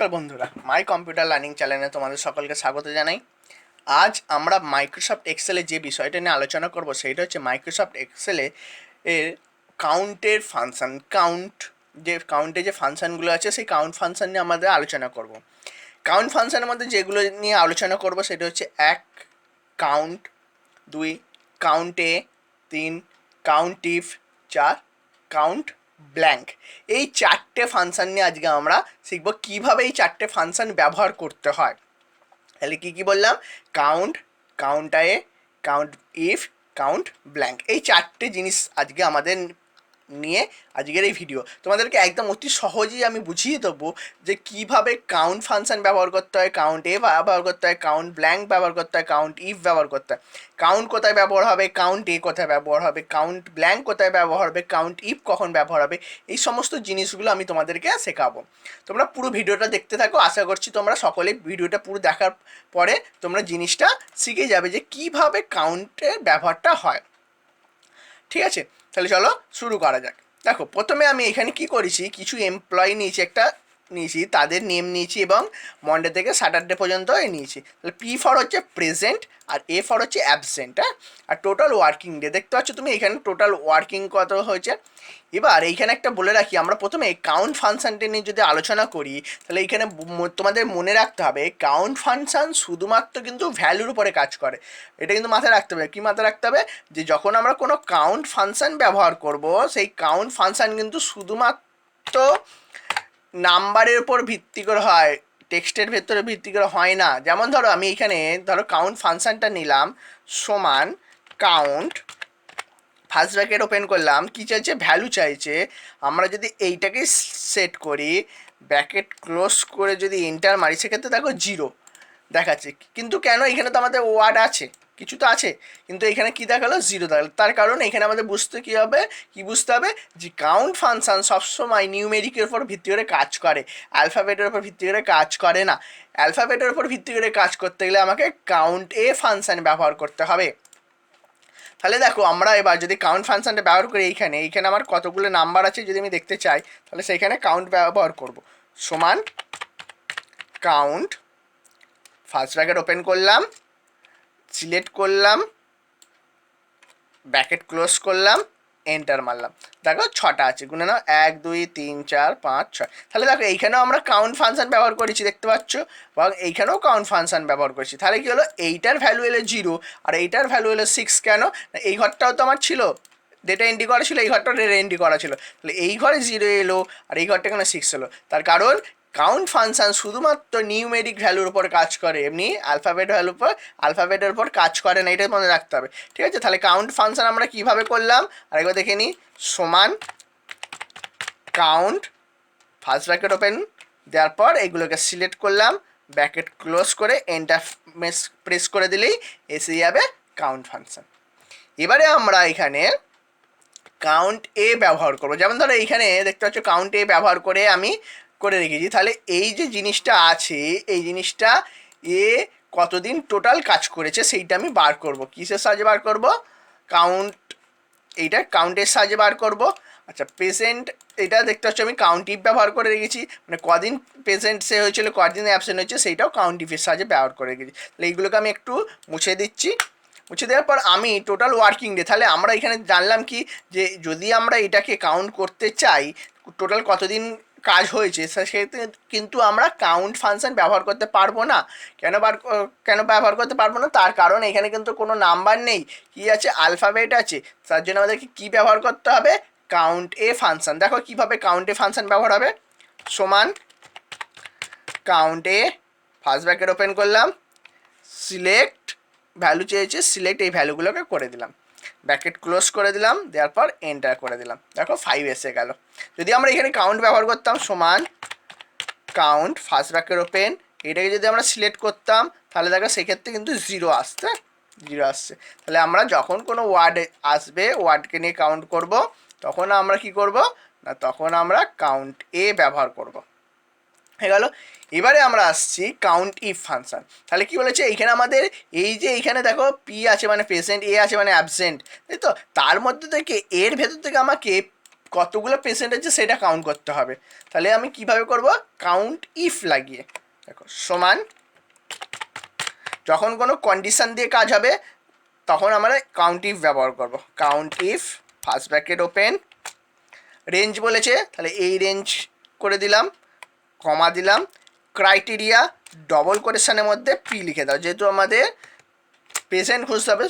নমস্কার বন্ধুরা, my computer learning চ্যানেলে তোমাদের সকলকে স্বাগত জানাই। আজ আমরা মাইক্রোসফট এক্সেলে যে বিষয়টা নিয়ে আলোচনা করব সেইটা হচ্ছে মাইক্রোসফট এক্সেলে এর কাউন্টের ফাংশন। কাউন্টে যে ফাংশনগুলো আছে সেই কাউন্ট ফাংশন নিয়ে আমাদের আলোচনা করব। কাউন্ট ফাংশনের মধ্যে যেগুলো নিয়ে আলোচনা করব সেটা হচ্ছে 1 কাউন্ট, 2 কাউন্টে, 3 CountIf, 4 কাউন্ট ব্ল্যাঙ্ক। এই চারটে ফাংশন নিয়ে আজকে আমরা শিখব কিভাবে এই চারটে ফাংশন ব্যবহার করতে হয়। তাহলে কি কি বললাম? Count, CountA, CountIf, count blank, এই চারটে জিনিস আজকে আমাদের নিয়ে আজকের এই ভিডিও। তোমাদেরকে একদম অতি সহজেই আমি বুঝিয়ে দেবো যে কিভাবে কাউন্ট ফাংশন ব্যবহার করতে হয়, CountA ব্যবহার করতে হয়, কাউন্ট ব্ল্যাঙ্ক ব্যবহার করতে হয়, CountIf ব্যবহার করতে হয়। কাউন্ট কোথায় ব্যবহার হবে, CountA কোথায় ব্যবহার হবে, কাউন্ট ব্ল্যাঙ্ক কোথায় ব্যবহার হবে, CountIf কখন ব্যবহার হবে, এই সমস্ত জিনিসগুলো আমি তোমাদেরকে শেখাবো। তোমরা পুরো ভিডিওটা দেখতে থাকো। আশা করছি তোমরা সকলেই ভিডিওটা পুরো দেখার পরে তোমরা জিনিসটা শিখে যাবে যে কিভাবে কাউন্টের ব্যবহারটা হয়। ঠিক আছে, তাহলে চলো শুরু করা যাক। দেখো, প্রথমে আমি এখানে কি করেছি, কিছু এমপ্লয়ি নিয়েছি, তাদের নেম নিয়েছি এবং মন্ডে থেকে স্যাটারডে পর্যন্ত নিয়েছি। তাহলে পি ফর হচ্ছে প্রেজেন্ট আর এ ফর হচ্ছে অ্যাবসেন্ট। হ্যাঁ, আর টোটাল ওয়ার্কিং ডে দেখতে পাচ্ছ তুমি এখানে টোটাল ওয়ার্কিং কত হয়েছে। এবার এইখানে একটা বলে রাখি, আমরা প্রথমে কাউন্ট ফাংশনটা নিয়ে যদি আলোচনা করি তাহলে এইখানে তোমাদের মনে রাখতে হবে কাউন্ট ফাংশন শুধুমাত্র কিন্তু ভ্যালুর উপরে কাজ করে। এটা কিন্তু মাথায় রাখতে হবে। কি মাথায় রাখতে হবে? যে যখন আমরা কোনো কাউন্ট ফাংশন ব্যবহার করব, সেই কাউন্ট ফাংশন কিন্তু শুধুমাত্র নাম্বারের উপর ভিত্তি করে হয়, টেক্সটের ভেতরে ভিত্তি করে হয় না। যেমন ধরো আমি এখানে কাউন্ট ফাংশনটা নিলাম সমান কাউন্ট, ফার্স্ট ব্র্যাকেট ওপেন করলাম, কী চাইছে? ভ্যালু চাইছে। আমরা যদি এইটাকে সেট করি, ব্র্যাকেট ক্লোজ করে যদি এন্টার মারি, সেক্ষেত্রে দেখো 0 দেখাচ্ছে। কিন্তু কেন? এখানে তো আমাদের ওয়ার্ড আছে, কিছু তো আছে, কিন্তু এখানে কি দেখালো? 0 দেখালো। তার কারণ এখানে আমাদের বুঝতে বুঝতে হবে যে কাউন্ট ফাংশন সবসময় নিউমেরিকের উপর ভিত্তি করে কাজ করে, অ্যালফাবেটের উপর ভিত্তি করে কাজ করে না। অ্যালফাবেটের উপর ভিত্তি করে কাজ করতে গেলে আমাকে CountA ফাংশন ব্যবহার করতে হবে। তাহলে দেখো, আমরা এবার যদি কাউন্ট ফাংশনটা ব্যবহার করি, এইখানে আমার কতগুলো নাম্বার আছে যদি আমি দেখতে চাই, তাহলে সেখানে কাউন্ট ব্যবহার করব। সমান কাউন্ট, ফার্স্ট ব্র্যাকেট ওপেন করলাম, সিলেক্ট করলাম, ব্র্যাকেট ক্লোজ করলাম, এন্টার মারলাম। দেখো 6টা আছে, গুনে নাও 1 2 3 4 5 6। তাহলে দেখো এইখানেও আমরা কাউন্ট ফাংশন ব্যবহার করেছি, দেখতে পাচ্ছ, এবং এইখানেও কাউন্ট ফাংশন ব্যবহার করেছি। তাহলে কি হলো? এইটার ভ্যালু এলো 0 আর এইটার ভ্যালু এলো 6। কেন? এই ঘরটাও তো আমার ছিল, ডেটা এন্ট্রি করা ছিল, এই ঘরটাও ডেটা এন্ট্রি করা ছিল। তাহলে এই ঘরে 0 এলো আর এই ঘরটা এখানে 6 এলো। তার কারণ কাউন্ট ফাংশন শুধুমাত্র নিউমেরিক ভ্যালুর উপর কাজ করে, এমনি অ্যালফাবেটের উপর কাজ করে না, এটাই মনে রাখতে হবে। ঠিক আছে, তাহলে কাউন্ট ফাংশন আমরা কিভাবে করলাম আরেকবার দেখে নিই। সমান কাউন্ট, ফার্স্ট ব্র্যাকেট ওপেন দেওয়ার পর এইগুলোকে সিলেক্ট করলাম, ব্র্যাকেট ক্লোজ করে এন্টার প্রেস করে দিলেই এসে যাবে কাউন্ট ফাংশন। এবারে আমরা এখানে CountA ব্যবহার করবো। যেমন ধরো এইখানে দেখতে পাচ্ছ CountA ব্যবহার করে আমি করে রেখেছি। তাহলে এই যে জিনিসটা আছে, এই জিনিসটা এ কতদিন টোটাল কাজ করেছে সেইটা আমি বার করব। কিসের সাহায্যে বার করব? এইটা কাউন্টের সাহায্যে বার করব। আচ্ছা, প্রেজেন্ট, এটা দেখতে পাচ্ছ আমি CountIf ব্যবহার করে রেখেছি, মানে কদিন প্রেজেন্ট সে হয়েছিল, কদিন অ্যাবসেন্ট হয়েছে, সেইটাও CountIfের সাহায্যে ব্যবহার করে রেখেছি। তাহলে এইগুলোকে আমি একটু মুছে দিচ্ছি। মুছে দেওয়ার পর আমি টোটাল ওয়ার্কিং ডে, তাহলে আমরা এখানে জানলাম কি, যে যদি আমরা এটাকে কাউন্ট করতে চাই টোটাল কতদিন কাজ হয়েছে, সেক্ষেত্রে কিন্তু আমরা কাউন্ট ফাংশন ব্যবহার করতে পারবো না। কেন ব্যবহার করতে পারবো না? তার কারণ এখানে কিন্তু কোনো নাম্বার নেই, কি আছে? অ্যালফাবেট আছে। তার জন্য আমাদেরকে কী ব্যবহার করতে হবে? CountA function. দেখো কীভাবে CountA ফাংশন ব্যবহার হবে। সমান CountA, ফার্স্ট ব্র্যাকেট ওপেন করলাম, সিলেক্ট, ভ্যালু চেয়েছে, সিলেক্ট, এই ভ্যালুগুলোকে করে দিলাম, ব্র্যাকেট ক্লোজ করে দিলাম, দেওয়ার পর এন্টার করে দিলাম। দেখো 5 এসে গেল। যদি আমরা এখানে কাউন্ট ব্যবহার করতাম, সমান কাউন্ট, ফার্স্ট ব্র্যাকেট ওপেন, এটাকে যদি আমরা সিলেক্ট করতাম, তাহলে দেখো সেক্ষেত্রে কিন্তু 0 আসছে। তাহলে আমরা যখন কোনো ওয়ার্ড আসবে, ওয়ার্ডকে নিয়ে কাউন্ট করব, তখন আমরা কি করব না, তখন আমরা CountA ব্যবহার করব। হয়ে গেল। এবারে আমরা আসছি CountIf ফাংশন। তাহলে কি বলেছে এইখানে আমাদের, এই যে এইখানে দেখো পি আছে মানে প্রেজেন্ট, এ আছে মানে অ্যাবসেন্ট, তাই তো? তার মধ্যে থেকে এর ভেতর থেকে আমাকে কতগুলো পেশেন্ট আছে সেটা কাউন্ট করতে হবে। তাহলে আমি কিভাবে করব, কাউন্ট ইফ লাগিয়ে, দেখো সমান, যখন কোনো কন্ডিশন দিয়ে কাজ হবে তখন আমরা কাউন্ট ইফ ব্যবহার করব। Count if first bracket open, range বলেছে তাহলে এই রেঞ্জ করে দিলাম, কমা দিলাম, ক্রাইটেরিয়া ডবল কোটেশনের মধ্যে পি লিখে দাও, যেহেতু আমাদের পেশেন্ট খুঁজতে হবে,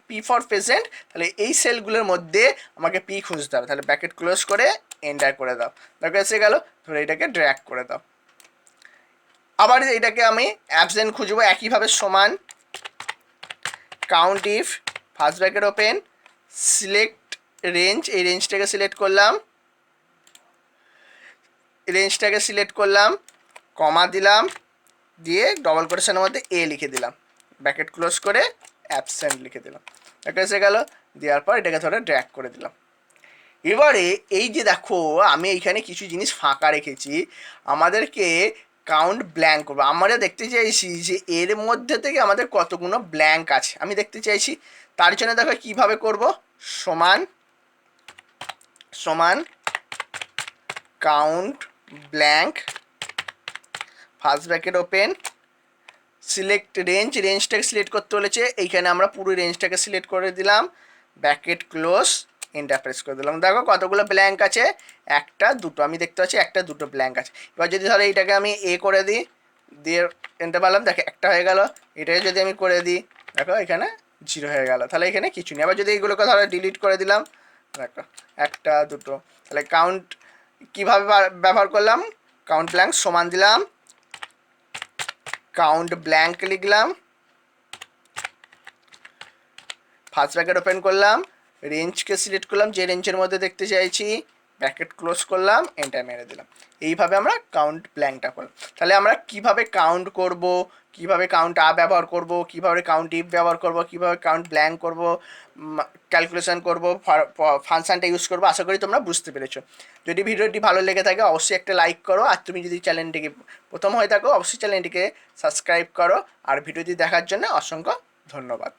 পি ফর পেশেন্ট, তাহলে এই সেলগুলোর মধ্যে আমাকে পি খুঁজতে হবে। তাহলে ব্র্যাকেট ক্লোজ করে এন্টার করে দাও, দেখো এসে গেল। ধরে এটাকে ড্র্যাগ করে দাও। আবার এটাকে আমি অ্যাবসেন্ট খুঁজবো একইভাবে, সমান count if first bracket open, select range, এই রেঞ্জটাকে সিলেক্ট করলাম, রেঞ্জটাকে সিলেক্ট করলাম, কমা দিলাম, দিয়ে ডবল কোটেশনের মধ্যে এ লিখে দিলাম, ব্র্যাকেট ক্লোজ করে অ্যাবসেন্ট লিখে দিলাম, এটা এসে গেল। দেওয়ার পর এটাকে ধরে ড্র্যাগ করে দিলাম। এবারে এই যে দেখো আমি এইখানে কিছু জিনিস ফাঁকা রেখেছি, আমাদেরকে কাউন্ট ব্ল্যাঙ্ক করবো। আমরা দেখতে চাইছি যে এর মধ্যে থেকে আমাদের কতগুলো ব্ল্যাঙ্ক আছে আমি দেখতে চাইছি। তার জন্য দেখো কিভাবে করব, সমান সমান count blank first bracket open, select range, রেঞ্জটাকে সিলেক্ট করতে বলেছে, এইখানে আমরা পুরো রেঞ্জটাকে সিলেক্ট করে দিলাম, ব্র্যাকেট ক্লোজ এন্টার প্রেস করে দিলাম। দেখো কতগুলো ব্ল্যাঙ্ক আছে, একটা দুটো আমি দেখতে পাচ্ছি, একটা দুটো ব্ল্যাঙ্ক আছে। এবার যদি ধরো এইটাকে আমি এ করে দিই, দিয়ে এন্টার পারলাম, দেখো একটা হয়ে গেল। এটাকে যদি আমি করে দিই, দেখো এখানে 0 হয়ে গেল, তাহলে এখানে কিছু নেই। আবার যদি এইগুলোকে ধরো ডিলিট করে দিলাম, দেখো একটা দুটো, তাহলে কাউন্ট কীভাবে ব্যবহার করলাম, কাউন্ট ব্ল্যাঙ্ক সমান দিলাম, কাউন্ট ব্ল্যাঙ্ক লিখলাম, ফার্স্ট ব্র্যাকেট ওপেন করলাম, রেঞ্জকে সিলেক্ট করলাম, যে রেঞ্জের মধ্যে দেখতে চাইছি, ব্র্যাকেট ক্লোজ করলাম, এন্টার মেরে দিলাম। এইভাবে আমরা কাউন্ট ব্ল্যাঙ্কটা করলাম। তাহলে আমরা কিভাবে কাউন্ট করব, কিভাবে কাউন্ট আ ব্যবহার করব, কিভাবে কাউন্ট ইফ ব্যবহার করব, কিভাবে কাউন্ট ব্ল্যাঙ্ক করব, ক্যালকুলেশন করব, ফাংশনটা ইউজ করবো, আশা করি তোমরা বুঝতে পেরেছো। যদি ভিডিওটি ভালো লেগে থাকে অবশ্যই একটা লাইক করো, আর তুমি যদি চ্যানেলটিকে প্রথম হয়ে থাকো অবশ্যই চ্যানেলটিকে সাবস্ক্রাইব করো। আর ভিডিওটি দেখার জন্য অসংখ্য ধন্যবাদ।